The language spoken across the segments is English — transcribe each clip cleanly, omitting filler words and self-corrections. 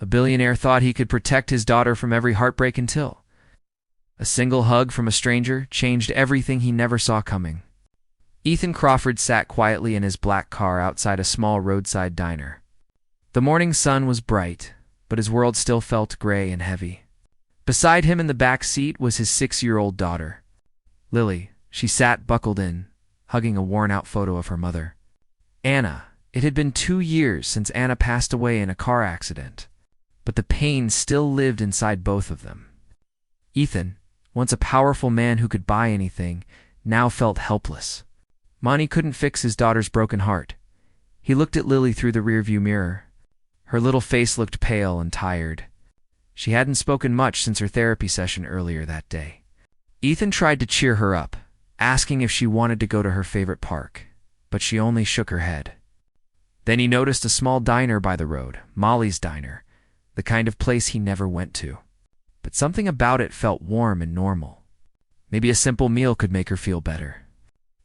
A billionaire thought he could protect his daughter from every heartbreak until a single hug from a stranger changed everything he never saw coming. Ethan Crawford sat quietly in his black car outside a small roadside diner. The morning sun was bright, but his world still felt gray and heavy. Beside him in the back seat was his 6-year-old daughter, Lily. She sat buckled in, hugging a worn-out photo of her mother, Anna. It had been 2 years since Anna passed away in a car accident, but the pain still lived inside both of them. Ethan, once a powerful man who could buy anything, now felt helpless. Money couldn't fix his daughter's broken heart. He looked at Lily through the rearview mirror. Her little face looked pale and tired. She hadn't spoken much since her therapy session earlier that day. Ethan tried to cheer her up, asking if she wanted to go to her favorite park, but she only shook her head. Then he noticed a small diner by the road, Molly's Diner, the kind of place he never went to. But something about it felt warm and normal. Maybe a simple meal could make her feel better.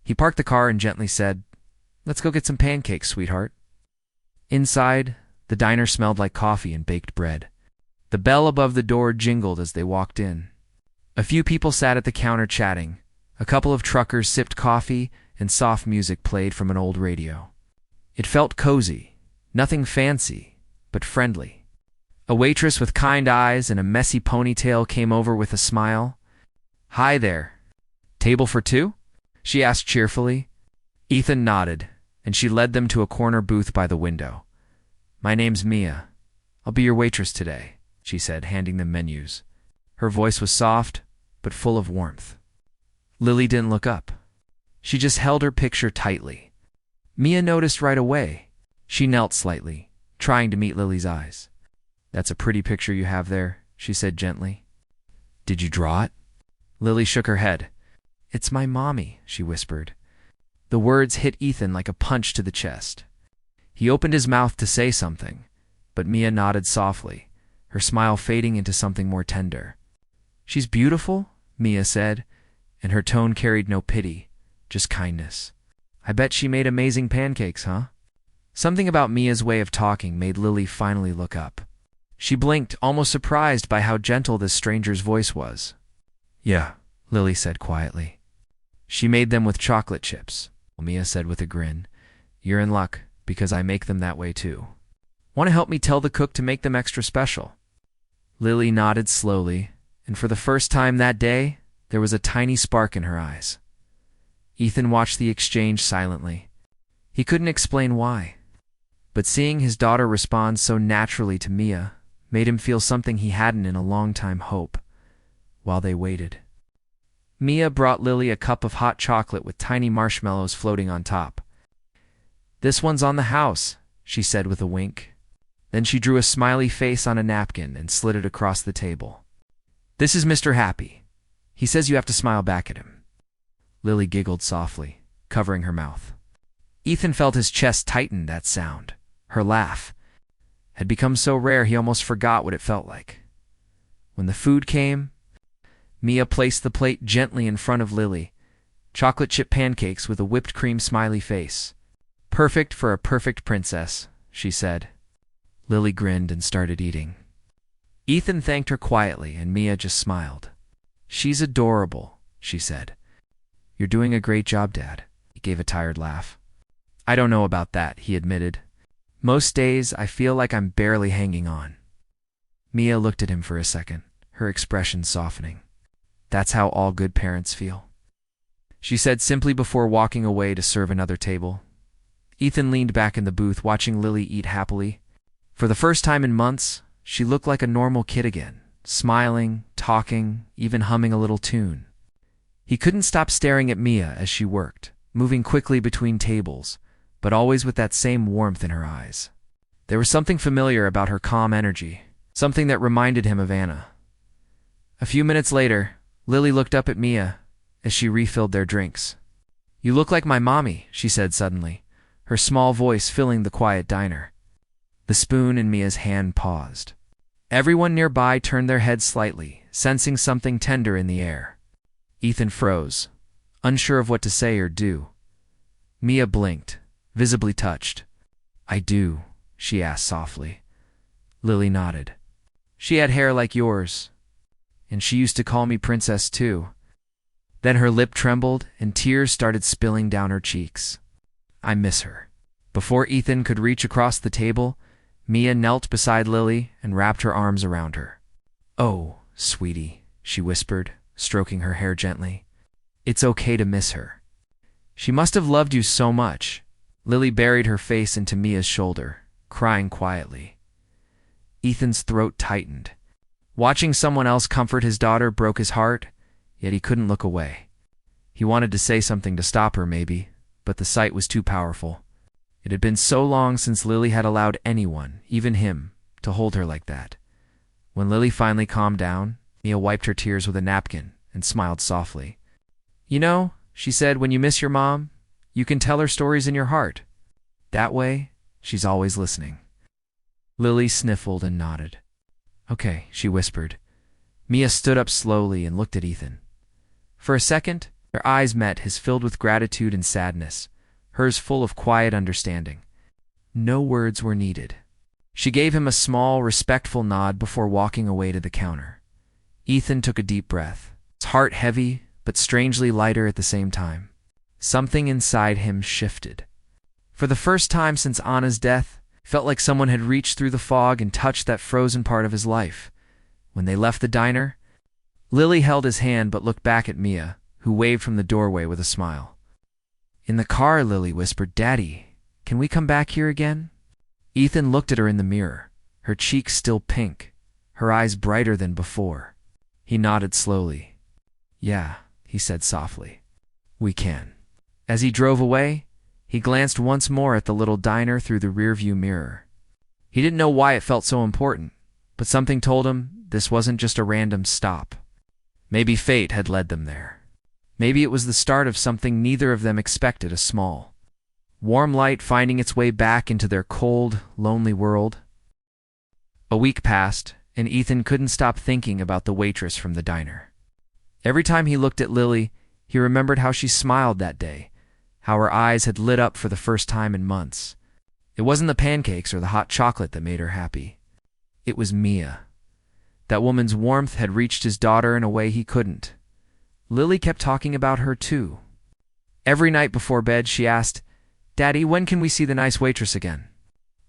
He parked the car and gently said, "Let's go get some pancakes, sweetheart." Inside, the diner smelled like coffee and baked bread. The bell above the door jingled as they walked in. A few people sat at the counter chatting. A couple of truckers sipped coffee, and soft music played from an old radio. It felt cozy, nothing fancy, but friendly. A waitress with kind eyes and a messy ponytail came over with a smile. "Hi there. Table for two?" she asked cheerfully. Ethan nodded, and she led them to a corner booth by the window. "My name's Mia. I'll be your waitress today," she said, handing them menus. Her voice was soft, but full of warmth. Lily didn't look up. She just held her picture tightly. Mia noticed right away. She knelt slightly, trying to meet Lily's eyes. "That's a pretty picture you have there," she said gently. "Did you draw it?" Lily shook her head. "It's my mommy," she whispered. The words hit Ethan like a punch to the chest. He opened his mouth to say something, but Mia nodded softly, her smile fading into something more tender. "She's beautiful," Mia said, and her tone carried no pity, just kindness. "I bet she made amazing pancakes, huh?" Something about Mia's way of talking made Lily finally look up. She blinked, almost surprised by how gentle this stranger's voice was. "Yeah," Lily said quietly. "She made them with chocolate chips," Mia said with a grin. "You're in luck, because I make them that way too. Want to help me tell the cook to make them extra special?" Lily nodded slowly, and for the first time that day, there was a tiny spark in her eyes. Ethan watched the exchange silently. He couldn't explain why, but seeing his daughter respond so naturally to Mia made him feel something he hadn't in a long time: hope. While they waited, Mia brought Lily a cup of hot chocolate with tiny marshmallows floating on top. "This one's on the house," she said with a wink. Then she drew a smiley face on a napkin and slid it across the table. "This is Mr. Happy. He says you have to smile back at him." Lily giggled softly, covering her mouth. Ethan felt his chest tighten. That sound, her laugh, had become so rare he almost forgot what it felt like. When the food came, Mia placed the plate gently in front of Lily. Chocolate chip pancakes with a whipped cream smiley face. "Perfect for a perfect princess," she said. Lily grinned and started eating. Ethan thanked her quietly, and Mia just smiled. "She's adorable," she said. "You're doing a great job, Dad." He gave a tired laugh. "I don't know about that," he admitted. "Most days I feel like I'm barely hanging on." Mia looked at him for a second, her expression softening. "That's how all good parents feel," she said simply before walking away to serve another table. Ethan leaned back in the booth, watching Lily eat happily. For the first time in months, she looked like a normal kid again, smiling, talking, even humming a little tune. He couldn't stop staring at Mia as she worked, moving quickly between tables, but always with that same warmth in her eyes. There was something familiar about her calm energy, something that reminded him of Anna. A few minutes later, Lily looked up at Mia as she refilled their drinks. "You look like my mommy," she said suddenly, her small voice filling the quiet diner. The spoon in Mia's hand paused. Everyone nearby turned their heads slightly, sensing something tender in the air. Ethan froze, unsure of what to say or do. Mia blinked, visibly touched. "I do," she asked softly. Lily nodded. She had hair like yours, and she used to call me Princess too. Then her lip trembled and tears started spilling down her cheeks. I miss her. Before Ethan could reach across the table, Mia knelt beside Lily and wrapped her arms around her. Oh, sweetie, she whispered, stroking her hair gently. It's okay to miss her. She must have loved you so much. Lily buried her face into Mia's shoulder, crying quietly. Ethan's throat tightened. Watching someone else comfort his daughter broke his heart, yet he couldn't look away. He wanted to say something to stop her, maybe, but the sight was too powerful. It had been so long since Lily had allowed anyone, even him, to hold her like that. When Lily finally calmed down, Mia wiped her tears with a napkin and smiled softly. You know, she said, when you miss your mom, you can tell her stories in your heart. That way, she's always listening. Lily sniffled and nodded. Okay, she whispered. Mia stood up slowly and looked at Ethan. For a second, their eyes met, his filled with gratitude and sadness, hers full of quiet understanding. No words were needed. She gave him a small, respectful nod before walking away to the counter. Ethan took a deep breath, his heart heavy, but strangely lighter at the same time. Something inside him shifted. For the first time since Anna's death, it felt like someone had reached through the fog and touched that frozen part of his life. When they left the diner, Lily held his hand but looked back at Mia, who waved from the doorway with a smile. In the car, Lily whispered, Daddy, can we come back here again? Ethan looked at her in the mirror, her cheeks still pink, her eyes brighter than before. He nodded slowly. Yeah, he said softly. We can. As he drove away, he glanced once more at the little diner through the rearview mirror. He didn't know why it felt so important, but something told him this wasn't just a random stop. Maybe fate had led them there. Maybe it was the start of something neither of them expected, a small, warm light finding its way back into their cold, lonely world. A week passed, and Ethan couldn't stop thinking about the waitress from the diner. Every time he looked at Lily, he remembered how she smiled that day, how her eyes had lit up for the first time in months. It wasn't the pancakes or the hot chocolate that made her happy. It was Mia. That woman's warmth had reached his daughter in a way he couldn't. Lily kept talking about her too. Every night before bed she asked, Daddy, when can we see the nice waitress again?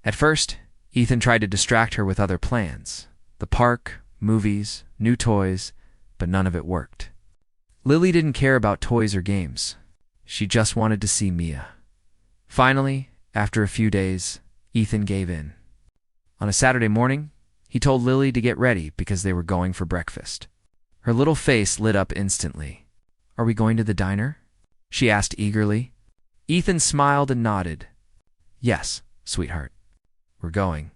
At first, Ethan tried to distract her with other plans. The park, movies, new toys, but none of it worked. Lily didn't care about toys or games. She just wanted to see Mia. Finally, after a few days, Ethan gave in. On a Saturday morning, he told Lily to get ready because they were going for breakfast. Her little face lit up instantly. Are we going to the diner? She asked eagerly. Ethan smiled and nodded. Yes, sweetheart. We're going.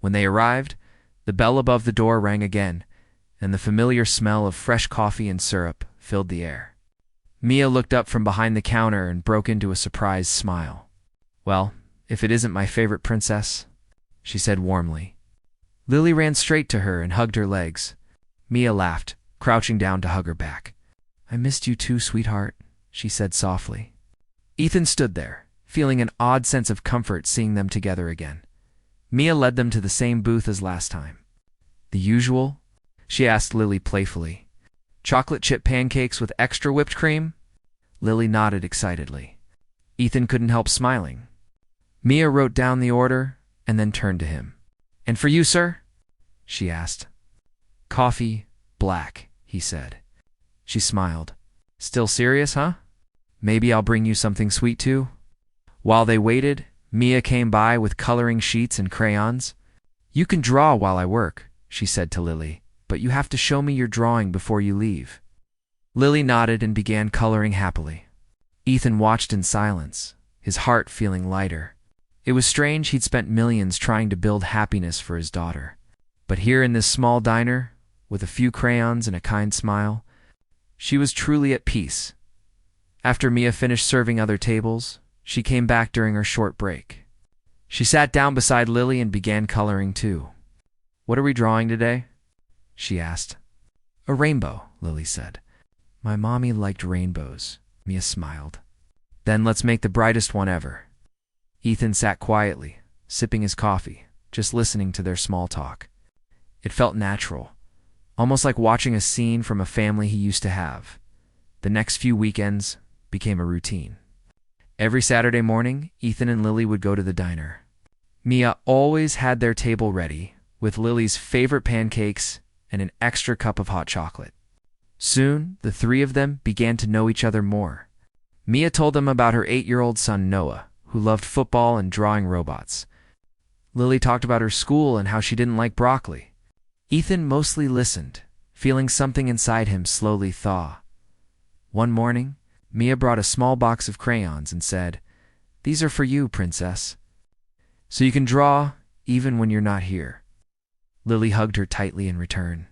When they arrived, the bell above the door rang again, and the familiar smell of fresh coffee and syrup filled the air. Mia looked up from behind the counter and broke into a surprised smile. Well, if it isn't my favorite princess, she said warmly. Lily ran straight to her and hugged her legs. Mia laughed, crouching down to hug her back. I missed you too, sweetheart, she said softly. Ethan stood there, feeling an odd sense of comfort seeing them together again. Mia led them to the same booth as last time. The usual? She asked Lily playfully. Chocolate chip pancakes with extra whipped cream? Lily nodded excitedly. Ethan couldn't help smiling. Mia wrote down the order and then turned to him. And for you, sir? She asked. Coffee, black, he said. She smiled. Still serious, huh? Maybe I'll bring you something sweet too? While they waited, Mia came by with coloring sheets and crayons. You can draw while I work, she said to Lily, but you have to show me your drawing before you leave. Lily nodded and began coloring happily. Ethan watched in silence, his heart feeling lighter. It was strange he'd spent millions trying to build happiness for his daughter. But here in this small diner, with a few crayons and a kind smile, she was truly at peace. After Mia finished serving other tables, she came back during her short break. She sat down beside Lily and began coloring too. What are we drawing today? She asked. A rainbow, Lily said. My mommy liked rainbows, Mia smiled. Then let's make the brightest one ever. Ethan sat quietly, sipping his coffee, just listening to their small talk. It felt natural, almost like watching a scene from a family he used to have. The next few weekends became a routine. Every Saturday morning, Ethan and Lily would go to the diner. Mia always had their table ready, with Lily's favorite pancakes and an extra cup of hot chocolate. Soon, the three of them began to know each other more. Mia told them about her 8-year-old son Noah, who loved football and drawing robots. Lily talked about her school and how she didn't like broccoli. Ethan mostly listened, feeling something inside him slowly thaw. One morning, Mia brought a small box of crayons and said, "These are for you, princess. So you can draw even when you're not here." Lily hugged her tightly in return.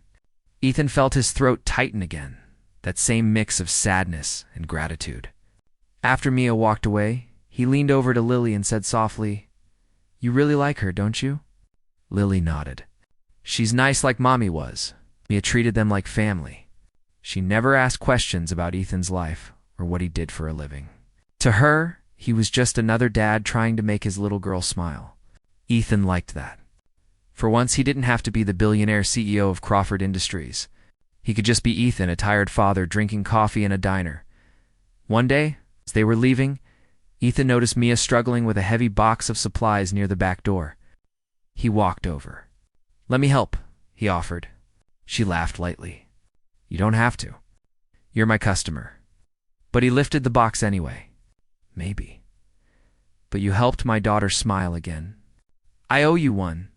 Ethan felt his throat tighten again, that same mix of sadness and gratitude. After Mia walked away, he leaned over to Lily and said softly, "You really like her, don't you?" Lily nodded. "She's nice like Mommy was." Mia treated them like family. She never asked questions about Ethan's life or what he did for a living. To her, he was just another dad trying to make his little girl smile. Ethan liked that. For once, he didn't have to be the billionaire CEO of Crawford Industries. He could just be Ethan, a tired father drinking coffee in a diner. One day, as they were leaving, Ethan noticed Mia struggling with a heavy box of supplies near the back door. He walked over. "Let me help," he offered. She laughed lightly. "You don't have to. You're my customer." But he lifted the box anyway. "Maybe. But you helped my daughter smile again. I owe you one."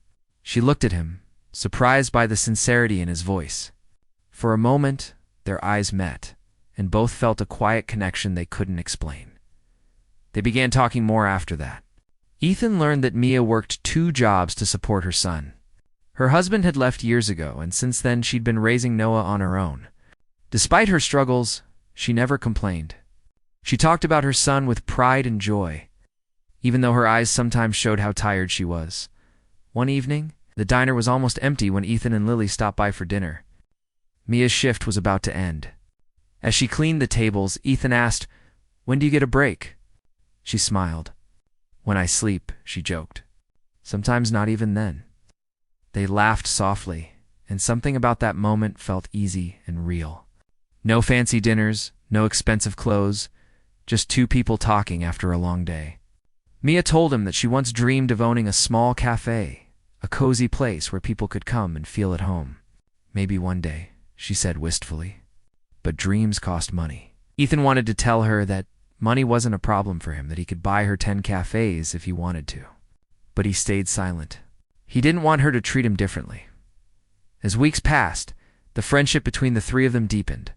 She looked at him, surprised by the sincerity in his voice. For a moment, their eyes met, and both felt a quiet connection they couldn't explain. They began talking more after that. Ethan learned that Mia worked 2 jobs to support her son. Her husband had left years ago, and since then she'd been raising Noah on her own. Despite her struggles, she never complained. She talked about her son with pride and joy, even though her eyes sometimes showed how tired she was. One evening, the diner was almost empty when Ethan and Lily stopped by for dinner. Mia's shift was about to end. As she cleaned the tables, Ethan asked, "When do you get a break?" She smiled. "When I sleep," she joked. "Sometimes not even then." They laughed softly, and something about that moment felt easy and real. No fancy dinners, no expensive clothes, just 2 people talking after a long day. Mia told him that she once dreamed of owning a small cafe, a cozy place where people could come and feel at home. "Maybe one day," she said wistfully. But dreams cost money. Ethan wanted to tell her that money wasn't a problem for him, that he could buy her 10 cafes if he wanted to. But he stayed silent. He didn't want her to treat him differently. As weeks passed, the friendship between the 3 of them deepened.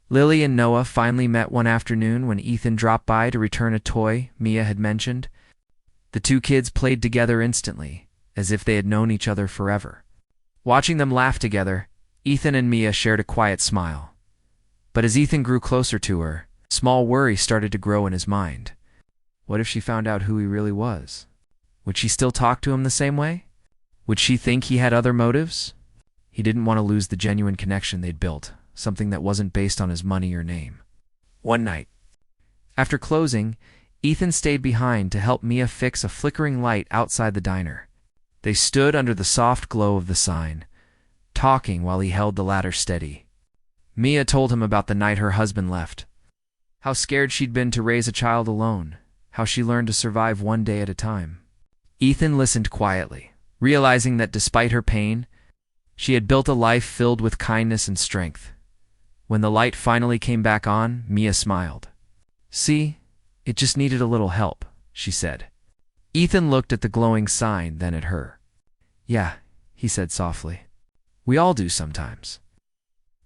Lily and Noah finally met one afternoon when Ethan dropped by to return a toy Mia had mentioned. The 2 kids played together instantly, as if they had known each other forever. Watching them laugh together, Ethan and Mia shared a quiet smile. But as Ethan grew closer to her, a small worry started to grow in his mind. What if she found out who he really was? Would she still talk to him the same way? Would she think he had other motives? He didn't want to lose the genuine connection they'd built, something that wasn't based on his money or name. One night, after closing, Ethan stayed behind to help Mia fix a flickering light outside the diner. They stood under the soft glow of the sign, talking while he held the ladder steady. Mia told him about the night her husband left, how scared she'd been to raise a child alone, how she learned to survive one day at a time. Ethan listened quietly, realizing that despite her pain, she had built a life filled with kindness and strength. When the light finally came back on, Mia smiled. "See, it just needed a little help," she said. Ethan looked at the glowing sign, then at her. "Yeah," he said softly. "We all do sometimes."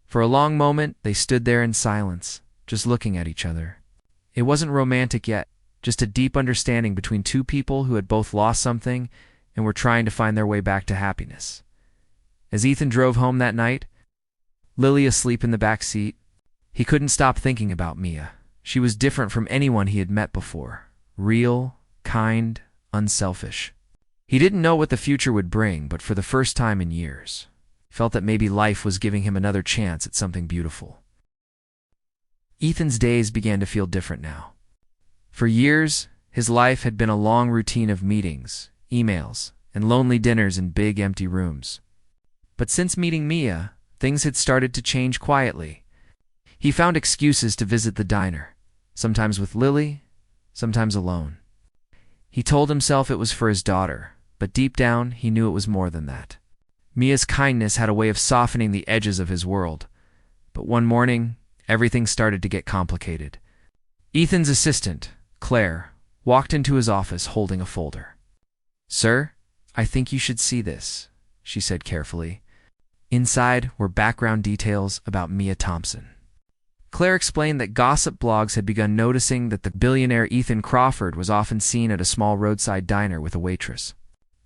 For a long moment, they stood there in silence, just looking at each other. It wasn't romantic yet, just a deep understanding between 2 people who had both lost something and were trying to find their way back to happiness. As Ethan drove home that night, Lily asleep in the back seat, he couldn't stop thinking about Mia. She was different from anyone he had met before. Real, kind, unselfish. He didn't know what the future would bring, but for the first time in years, felt that maybe life was giving him another chance at something beautiful. Ethan's days began to feel different now. For years, his life had been a long routine of meetings, emails, and lonely dinners in big empty rooms. But since meeting Mia, things had started to change quietly. He found excuses to visit the diner, sometimes with Lily, sometimes alone. He told himself it was for his daughter, but deep down he knew it was more than that. Mia's kindness had a way of softening the edges of his world, but one morning, everything started to get complicated. Ethan's assistant, Claire, walked into his office holding a folder. "Sir, I think you should see this," she said carefully. Inside were background details about Mia Thompson. Claire explained that gossip blogs had begun noticing that the billionaire Ethan Crawford was often seen at a small roadside diner with a waitress.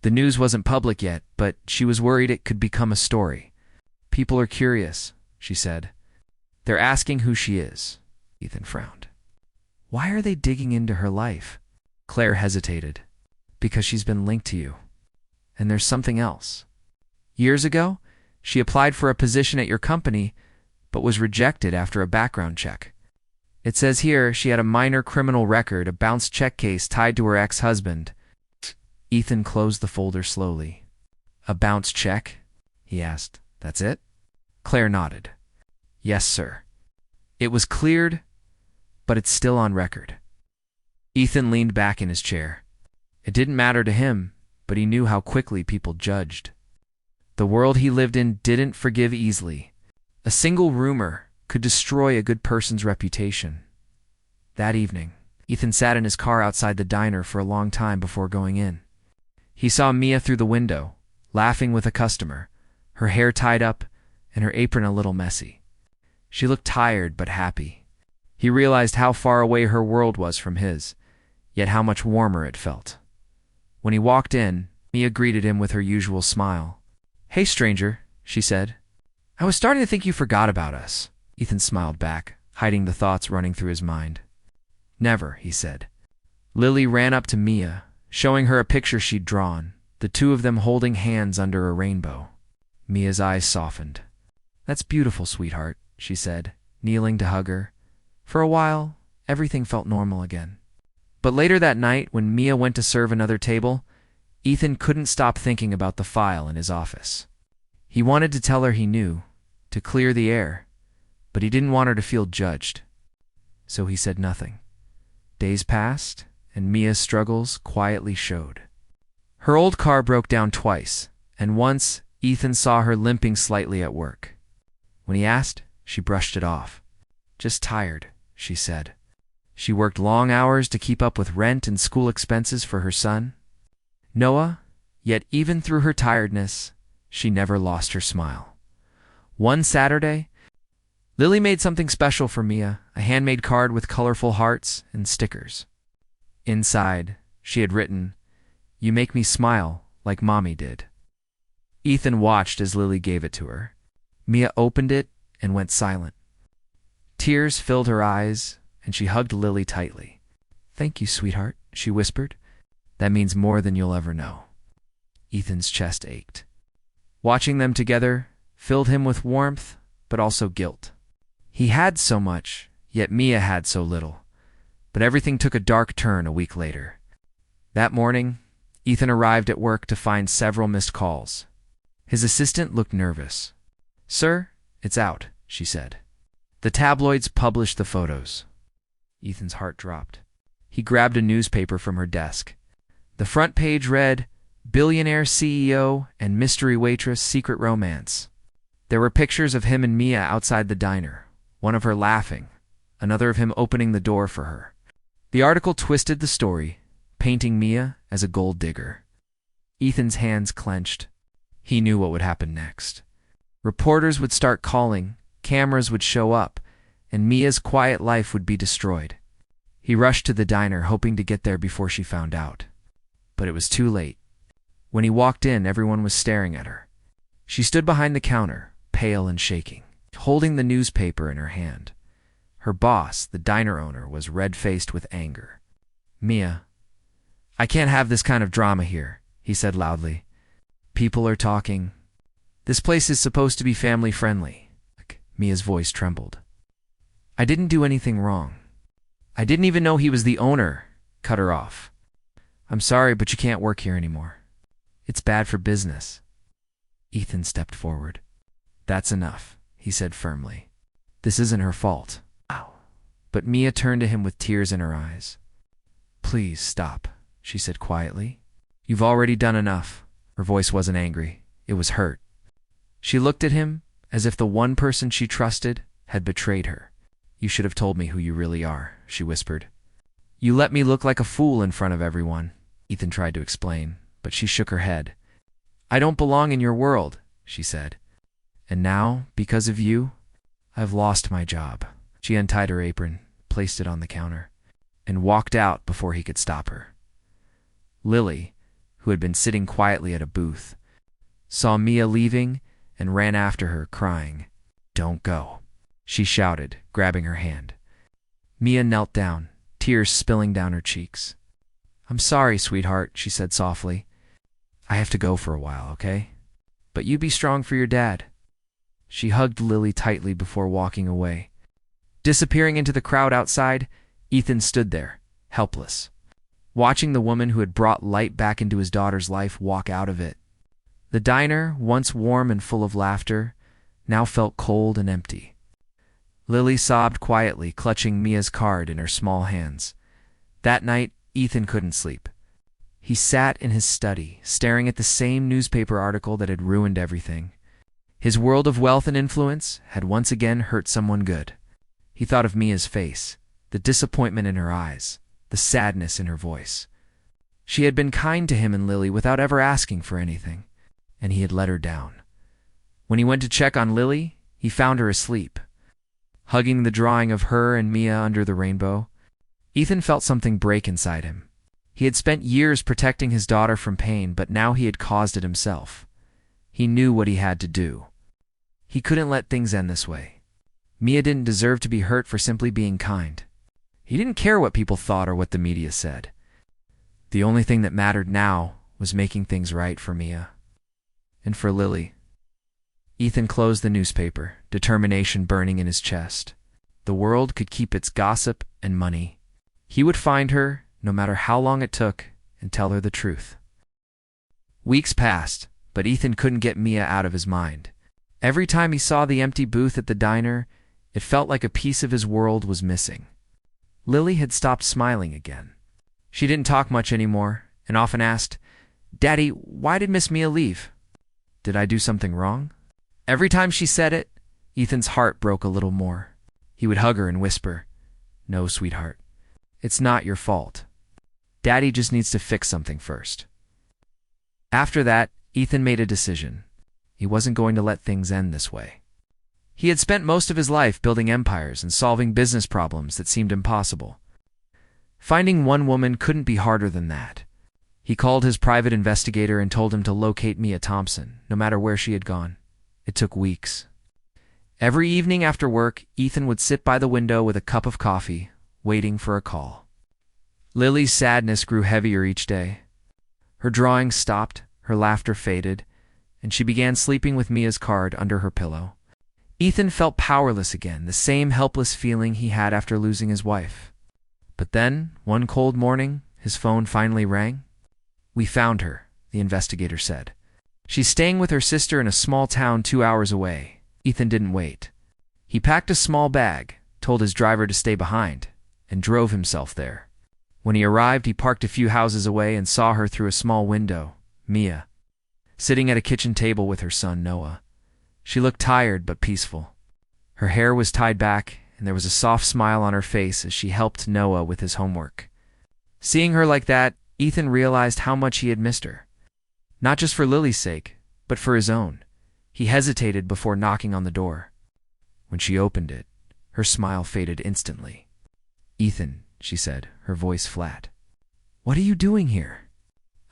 The news wasn't public yet, but she was worried it could become a story. "People are curious," she said. "They're asking who she is." Ethan frowned. "Why are they digging into her life?" Claire hesitated. "Because she's been linked to you. And there's something else. Years ago, she applied for a position at your company, but was rejected after a background check. It says here she had a minor criminal record, a bounced check case tied to her ex-husband." Ethan closed the folder slowly. "A bounced check?" he asked. "That's it?" Claire nodded. "Yes, sir. It was cleared, but it's still on record." Ethan leaned back in his chair. It didn't matter to him, but he knew how quickly people judged. The world he lived in didn't forgive easily. A single rumor could destroy a good person's reputation. That evening, Ethan sat in his car outside the diner for a long time before going in. He saw Mia through the window, laughing with a customer, her hair tied up and her apron a little messy. She looked tired but happy. He realized how far away her world was from his, yet how much warmer it felt. When he walked in, Mia greeted him with her usual smile. "Hey, stranger," she said. "I was starting to think you forgot about us." Ethan smiled back, hiding the thoughts running through his mind. "Never," he said. Lily ran up to Mia, showing her a picture she'd drawn, the two of them holding hands under a rainbow. Mia's eyes softened. "That's beautiful, sweetheart," she said, kneeling to hug her. For a while, everything felt normal again. But later that night, when Mia went to serve another table, Ethan couldn't stop thinking about the file in his office. He wanted to tell her he knew, to clear the air, but he didn't want her to feel judged. So he said nothing. Days passed, and Mia's struggles quietly showed. Her old car broke down twice, and once Ethan saw her limping slightly at work. When he asked, she brushed it off. "Just tired," she said. She worked long hours to keep up with rent and school expenses for her son, Noah, yet even through her tiredness, she never lost her smile. One Saturday, Lily made something special for Mia, a handmade card with colorful hearts and stickers. Inside, she had written, "You make me smile like Mommy did." Ethan watched as Lily gave it to her. Mia opened it and went silent. Tears filled her eyes, and she hugged Lily tightly. "Thank you, sweetheart," she whispered. "That means more than you'll ever know." Ethan's chest ached. Watching them together filled him with warmth, but also guilt. He had so much, yet Mia had so little. But everything took a dark turn a week later. That morning, Ethan arrived at work to find several missed calls. His assistant looked nervous. "Sir, it's out," she said. "The tabloids published the photos." Ethan's heart dropped. He grabbed a newspaper from her desk. The front page read, "Billionaire CEO and mystery waitress secret romance." There were pictures of him and Mia outside the diner, one of her laughing, another of him opening the door for her. The article twisted the story, painting Mia as a gold digger. Ethan's hands clenched. He knew what would happen next. Reporters would start calling, cameras would show up, and Mia's quiet life would be destroyed. He rushed to the diner, hoping to get there before she found out. But it was too late. When he walked in, everyone was staring at her. She stood behind the counter, pale and shaking, holding the newspaper in her hand. Her boss, the diner owner, was red-faced with anger. "Mia, I can't have this kind of drama here," he said loudly. "People are talking. This place is supposed to be family-friendly." Mia's voice trembled. "I didn't do anything wrong. I didn't even know he was the owner," cut her off. "I'm sorry, but you can't work here anymore. It's bad for business. Ethan stepped forward. That's enough, he said firmly. This isn't her fault. Ow. But Mia turned to him with tears in her eyes. Please stop, she said quietly. You've already done enough. Her voice wasn't angry. It was hurt. She looked at him as if the one person she trusted had betrayed her. You should have told me who you really are, she whispered. You let me look like a fool in front of everyone, Ethan tried to explain, but she shook her head. I don't belong in your world, she said. And now, because of you, I've lost my job. She untied her apron, placed it on the counter, and walked out before he could stop her. Lily, who had been sitting quietly at a booth, saw Mia leaving and ran after her, crying, Don't go, she shouted, grabbing her hand. Mia knelt down, tears spilling down her cheeks. I'm sorry, sweetheart, she said softly. I have to go for a while, okay? But you be strong for your dad. She hugged Lily tightly before walking away. Disappearing into the crowd outside, Ethan stood there, helpless, watching the woman who had brought light back into his daughter's life walk out of it. The diner, once warm and full of laughter, now felt cold and empty. Lily sobbed quietly, clutching Mia's card in her small hands. That night, Ethan couldn't sleep. He sat in his study, staring at the same newspaper article that had ruined everything. His world of wealth and influence had once again hurt someone good. He thought of Mia's face, the disappointment in her eyes, the sadness in her voice. She had been kind to him and Lily without ever asking for anything, and he had let her down. When he went to check on Lily, he found her asleep, hugging the drawing of her and Mia under the rainbow. Ethan felt something break inside him. He had spent years protecting his daughter from pain, but now he had caused it himself. He knew what he had to do. He couldn't let things end this way. Mia didn't deserve to be hurt for simply being kind. He didn't care what people thought or what the media said. The only thing that mattered now was making things right for Mia. And for Lily. Ethan closed the newspaper, determination burning in his chest. The world could keep its gossip and money. He would find her, no matter how long it took, and tell her the truth. Weeks passed, but Ethan couldn't get Mia out of his mind. Every time he saw the empty booth at the diner, it felt like a piece of his world was missing. Lily had stopped smiling again. She didn't talk much anymore, and often asked, Daddy, why did Miss Mia leave? Did I do something wrong? Every time she said it, Ethan's heart broke a little more. He would hug her and whisper, No, sweetheart, it's not your fault. Daddy just needs to fix something first. After that, Ethan made a decision. He wasn't going to let things end this way. He had spent most of his life building empires and solving business problems that seemed impossible. Finding one woman couldn't be harder than that. He called his private investigator and told him to locate Mia Thompson, no matter where she had gone. It took weeks. Every evening after work, Ethan would sit by the window with a cup of coffee, waiting for a call. Lily's sadness grew heavier each day. Her drawings stopped, her laughter faded, and she began sleeping with Mia's card under her pillow. Ethan felt powerless again, the same helpless feeling he had after losing his wife. But then, one cold morning, his phone finally rang. We found her, the investigator said. She's staying with her sister in a small town 2 hours away. Ethan didn't wait. He packed a small bag, told his driver to stay behind, and drove himself there. When he arrived, he parked a few houses away and saw her through a small window, Mia, sitting at a kitchen table with her son, Noah. She looked tired but peaceful. Her hair was tied back, and there was a soft smile on her face as she helped Noah with his homework. Seeing her like that, Ethan realized how much he had missed her. Not just for Lily's sake, but for his own. He hesitated before knocking on the door. When she opened it, her smile faded instantly. Ethan, she said, her voice flat. What are you doing here?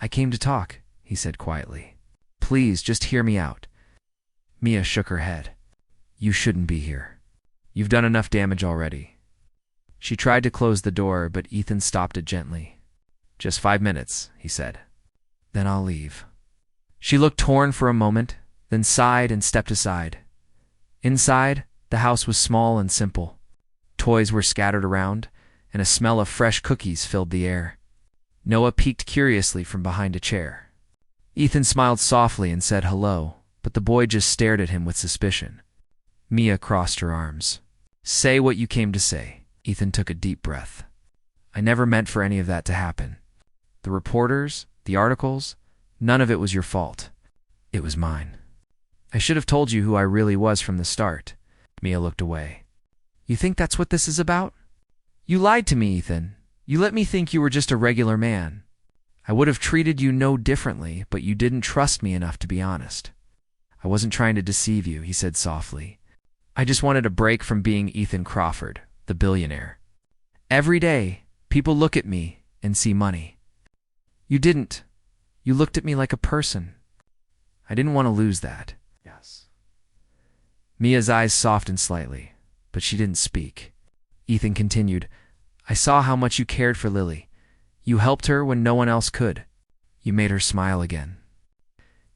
I came to talk, he said quietly. Please, just hear me out. Mia shook her head. You shouldn't be here. You've done enough damage already. She tried to close the door, but Ethan stopped it gently. Just 5 minutes, he said. Then I'll leave. She looked torn for a moment, then sighed and stepped aside. Inside, the house was small and simple. Toys were scattered around, and a smell of fresh cookies filled the air. Noah peeked curiously from behind a chair. Ethan smiled softly and said hello, but the boy just stared at him with suspicion. Mia crossed her arms. Say what you came to say. Ethan took a deep breath. I never meant for any of that to happen. The reporters, the articles, none of it was your fault. It was mine. I should have told you who I really was from the start. Mia looked away. You think that's what this is about? You lied to me, Ethan. You let me think you were just a regular man. I would have treated you no differently, but you didn't trust me enough to be honest. I wasn't trying to deceive you, he said softly. I just wanted a break from being Ethan Crawford, the billionaire. Every day, people look at me and see money. You didn't. You looked at me like a person. I didn't want to lose that. Yes. Mia's eyes softened slightly, but she didn't speak. Ethan continued, I saw how much you cared for Lily. You helped her when no one else could. You made her smile again.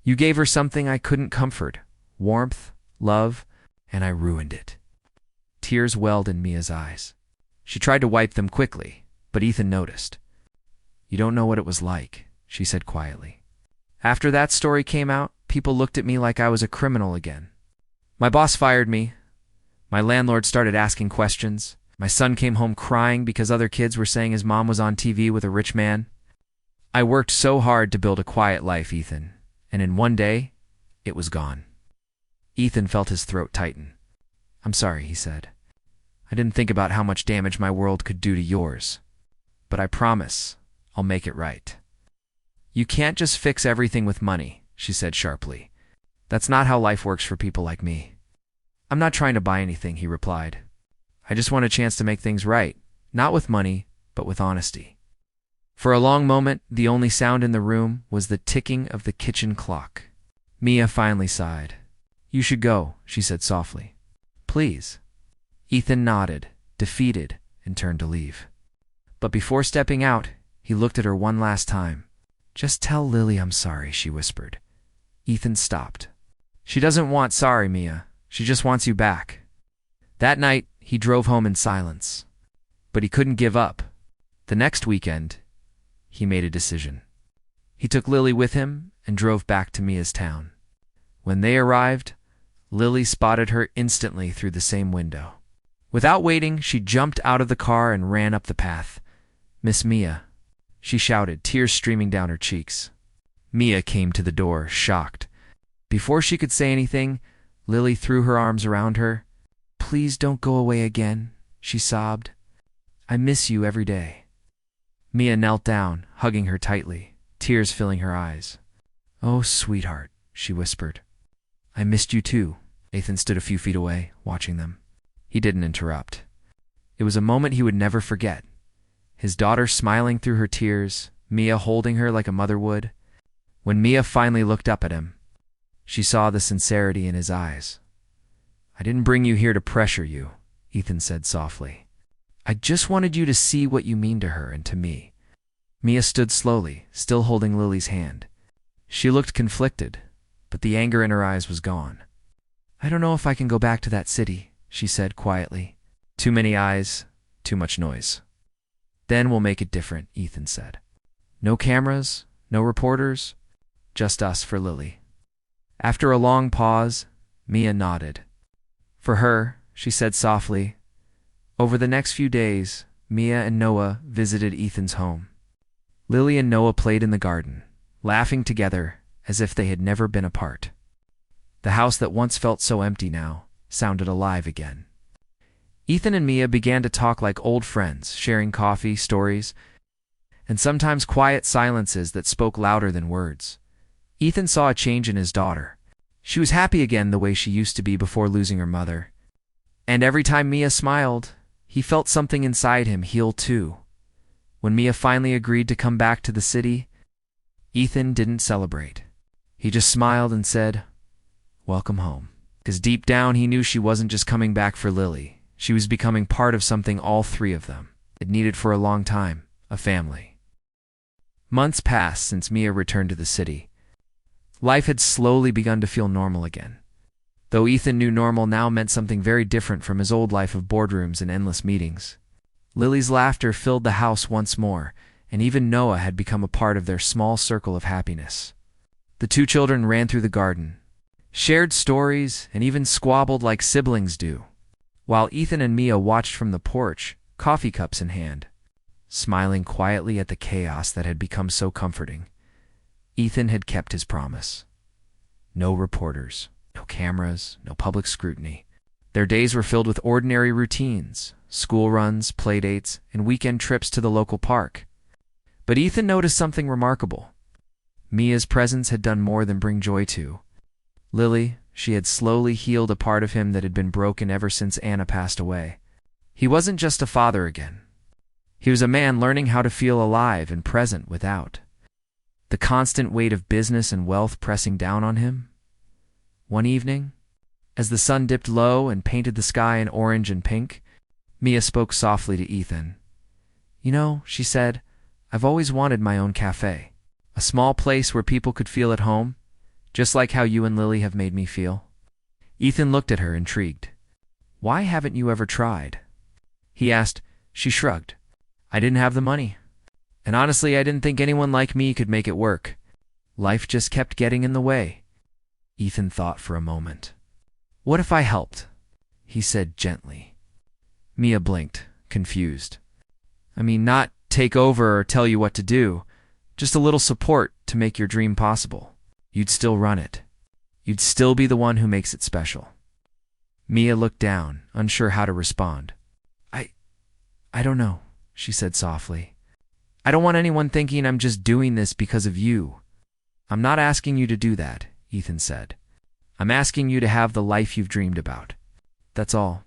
You gave her something I couldn't comfort, warmth, love, and I ruined it. Tears welled in Mia's eyes. She tried to wipe them quickly, but Ethan noticed. You don't know what it was like, she said quietly. After that story came out, people looked at me like I was a criminal again. My boss fired me. My landlord started asking questions. My son came home crying because other kids were saying his mom was on TV with a rich man. I worked so hard to build a quiet life, Ethan, and in one day, it was gone. Ethan felt his throat tighten. I'm sorry, he said. I didn't think about how much damage my world could do to yours. But I promise, I'll make it right. You can't just fix everything with money, she said sharply. That's not how life works for people like me. I'm not trying to buy anything, he replied. I just want a chance to make things right, not with money, but with honesty. For a long moment, the only sound in the room was the ticking of the kitchen clock. Mia finally sighed. You should go, she said softly. Please. Ethan nodded, defeated, and turned to leave. But before stepping out, he looked at her one last time. Just tell Lily I'm sorry, she whispered. Ethan stopped. She doesn't want sorry, Mia. She just wants you back. That night, he drove home in silence. But he couldn't give up. The next weekend, he made a decision. He took Lily with him and drove back to Mia's town. When they arrived, Lily spotted her instantly through the same window. Without waiting, she jumped out of the car and ran up the path. Miss Mia, she shouted, tears streaming down her cheeks. Mia came to the door, shocked. Before she could say anything, Lily threw her arms around her. Please don't go away again, she sobbed. I miss you every day. Mia knelt down, hugging her tightly, tears filling her eyes. Oh, sweetheart, she whispered. I missed you too. Ethan stood a few feet away, watching them. He didn't interrupt. It was a moment he would never forget. His daughter smiling through her tears, Mia holding her like a mother would. When Mia finally looked up at him, she saw the sincerity in his eyes. I didn't bring you here to pressure you, Ethan said softly. I just wanted you to see what you mean to her and to me. Mia stood slowly, still holding Lily's hand. She looked conflicted, but the anger in her eyes was gone. I don't know if I can go back to that city, she said quietly. Too many eyes, too much noise. Then we'll make it different, Ethan said. No cameras, no reporters, just us for Lily. After a long pause, Mia nodded. For her, she said softly. Over the next few days, Mia and Noah visited Ethan's home. Lily and Noah played in the garden, laughing together as if they had never been apart. The house that once felt so empty now sounded alive again. Ethan and Mia began to talk like old friends, sharing coffee, stories, and sometimes quiet silences that spoke louder than words. Ethan saw a change in his daughter. She was happy again the way she used to be before losing her mother. And every time Mia smiled, he felt something inside him heal too. When Mia finally agreed to come back to the city, Ethan didn't celebrate. He just smiled and said, "Welcome home." Because deep down he knew she wasn't just coming back for Lily. She was becoming part of something all three of them had needed for a long time, a family. Months passed since Mia returned to the city. Life had slowly begun to feel normal again. Though Ethan knew normal now meant something very different from his old life of boardrooms and endless meetings. Lily's laughter filled the house once more, and even Noah had become a part of their small circle of happiness. The two children ran through the garden, shared stories, and even squabbled like siblings do, while Ethan and Mia watched from the porch, coffee cups in hand, smiling quietly at the chaos that had become so comforting. Ethan had kept his promise. No reporters, no cameras, no public scrutiny. Their days were filled with ordinary routines, school runs, playdates, and weekend trips to the local park. But Ethan noticed something remarkable. Mia's presence had done more than bring joy to Lily. She had slowly healed a part of him that had been broken ever since Anna passed away. He wasn't just a father again. He was a man learning how to feel alive and present without the constant weight of business and wealth pressing down on him. One evening, as the sun dipped low and painted the sky in orange and pink, Mia spoke softly to Ethan. "You know," she said, "I've always wanted my own cafe. A small place where people could feel at home, just like how you and Lily have made me feel." Ethan looked at her, intrigued. "Why haven't you ever tried?" he asked. She shrugged. "I didn't have the money. And honestly, I didn't think anyone like me could make it work. Life just kept getting in the way." Ethan thought for a moment. "What if I helped?" he said gently. Mia blinked, confused. "I mean, not take over or tell you what to do, just a little support to make your dream possible. You'd still run it. You'd still be the one who makes it special." Mia looked down, unsure how to respond. I don't know," she said softly. "I don't want anyone thinking I'm just doing this because of you." "I'm not asking you to do that," Ethan said. "I'm asking you to have the life you've dreamed about. That's all."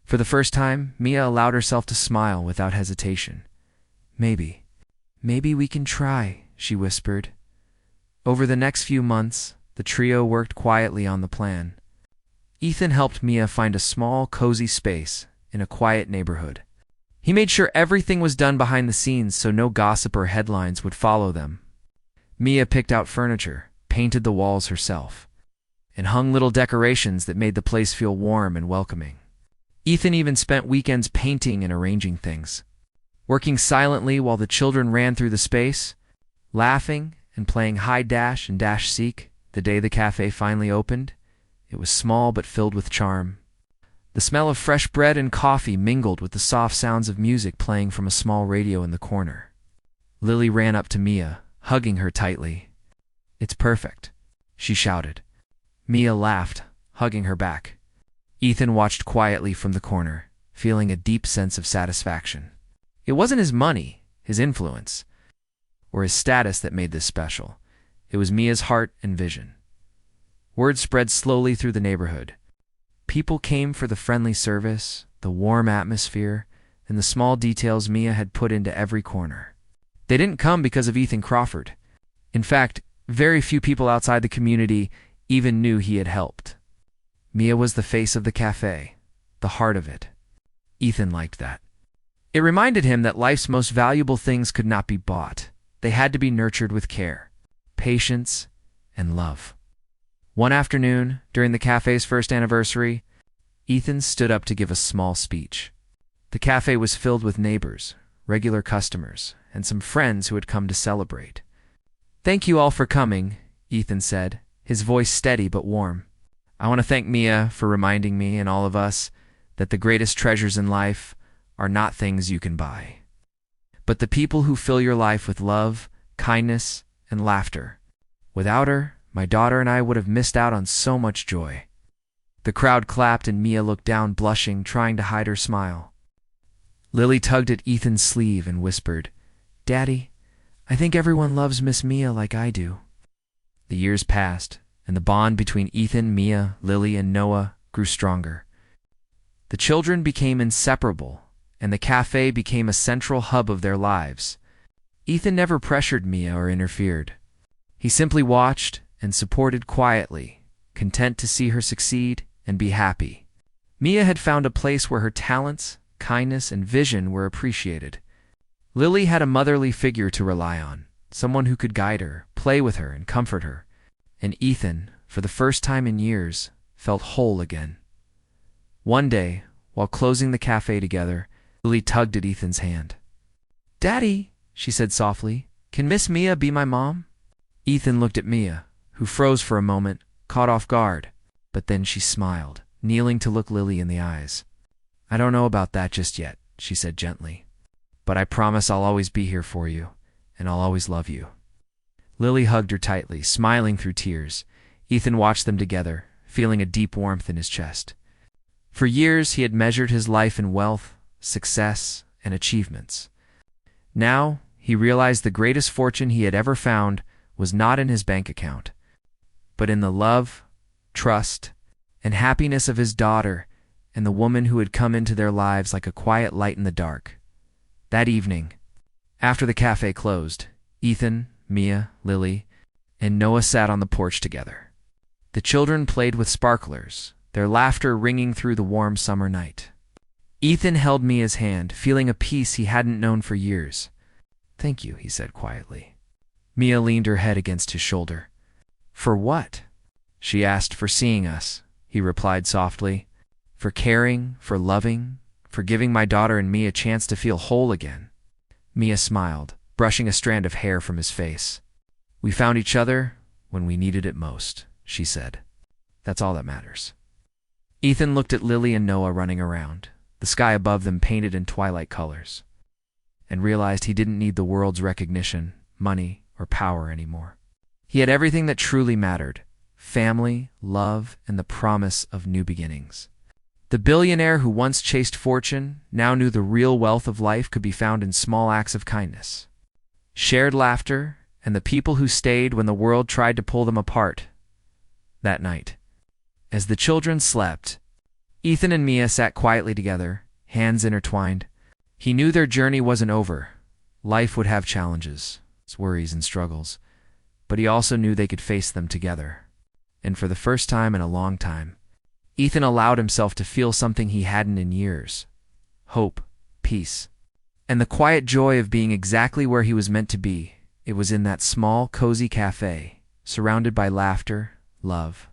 For the first time, Mia allowed herself to smile without hesitation. Maybe we can try," she whispered. Over the next few months, the trio worked quietly on the plan. Ethan helped Mia find a small, cozy space in a quiet neighborhood. He made sure everything was done behind the scenes so no gossip or headlines would follow them. Mia picked out furniture, painted the walls herself, and hung little decorations that made the place feel warm and welcoming. Ethan even spent weekends painting and arranging things, working silently while the children ran through the space, laughing and playing hide dash and dash seek. The day the cafe finally opened, it was small but filled with charm. The smell of fresh bread and coffee mingled with the soft sounds of music playing from a small radio in the corner. Lily ran up to Mia, hugging her tightly. "It's perfect," she shouted. Mia laughed, hugging her back. Ethan watched quietly from the corner, feeling a deep sense of satisfaction. It wasn't his money, his influence, or his status that made this special. It was Mia's heart and vision. Word spread slowly through the neighborhood. People came for the friendly service, the warm atmosphere, and the small details Mia had put into every corner. They didn't come because of Ethan Crawford. In fact, very few people outside the community even knew he had helped. Mia was the face of the cafe, the heart of it. Ethan liked that. It reminded him that life's most valuable things could not be bought. They had to be nurtured with care, patience, and love. One afternoon, during the cafe's first anniversary, Ethan stood up to give a small speech. The cafe was filled with neighbors, regular customers, and some friends who had come to celebrate. "Thank you all for coming," Ethan said, his voice steady but warm. "I want to thank Mia for reminding me and all of us that the greatest treasures in life are not things you can buy, but the people who fill your life with love, kindness, and laughter. Without her, my daughter and I would have missed out on so much joy." The crowd clapped and Mia looked down, blushing, trying to hide her smile. Lily tugged at Ethan's sleeve and whispered, "Daddy, I think everyone loves Miss Mia like I do." The years passed, and the bond between Ethan, Mia, Lily, and Noah grew stronger. The children became inseparable, and the cafe became a central hub of their lives. Ethan never pressured Mia or interfered. He simply watched and supported quietly, content to see her succeed and be happy. Mia had found a place where her talents, kindness, and vision were appreciated. Lily had a motherly figure to rely on, someone who could guide her, play with her, and comfort her. And Ethan, for the first time in years, felt whole again. One day, while closing the cafe together, Lily tugged at Ethan's hand. "Daddy," she said softly, "can Miss Mia be my mom?" Ethan looked at Mia, who froze for a moment, caught off guard. But then she smiled, kneeling to look Lily in the eyes. "I don't know about that just yet," she said gently. "But I promise I'll always be here for you, and I'll always love you." Lily hugged her tightly, smiling through tears. Ethan watched them together, feeling a deep warmth in his chest. For years he had measured his life in wealth, success, and achievements. Now he realized the greatest fortune he had ever found was not in his bank account, but in the love, trust, and happiness of his daughter and the woman who had come into their lives like a quiet light in the dark. That evening, after the cafe closed, Ethan, Mia, Lily, and Noah sat on the porch together. The children played with sparklers, their laughter ringing through the warm summer night. Ethan held Mia's hand, feeling a peace he hadn't known for years. "Thank you," he said quietly. Mia leaned her head against his shoulder. "For what?" she asked. "For seeing us," he replied softly. "For caring, for loving, for giving my daughter and me a chance to feel whole again." Mia smiled, brushing a strand of hair from his face. "We found each other when we needed it most," she said. "That's all that matters." Ethan looked at Lily and Noah running around, the sky above them painted in twilight colors, and realized he didn't need the world's recognition, money, or power anymore. He had everything that truly mattered: family, love, and the promise of new beginnings. The billionaire who once chased fortune now knew the real wealth of life could be found in small acts of kindness, shared laughter, and the people who stayed when the world tried to pull them apart. That night, as the children slept, Ethan and Mia sat quietly together, hands intertwined. He knew their journey wasn't over. Life would have challenges, worries, and struggles, but he also knew they could face them together. And for the first time in a long time, Ethan allowed himself to feel something he hadn't in years: hope, peace, and the quiet joy of being exactly where he was meant to be. It was in that small, cozy cafe, surrounded by laughter, love,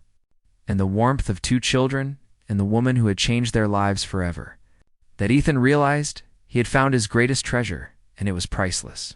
and the warmth of two children and the woman who had changed their lives forever, that Ethan realized he had found his greatest treasure, and it was priceless.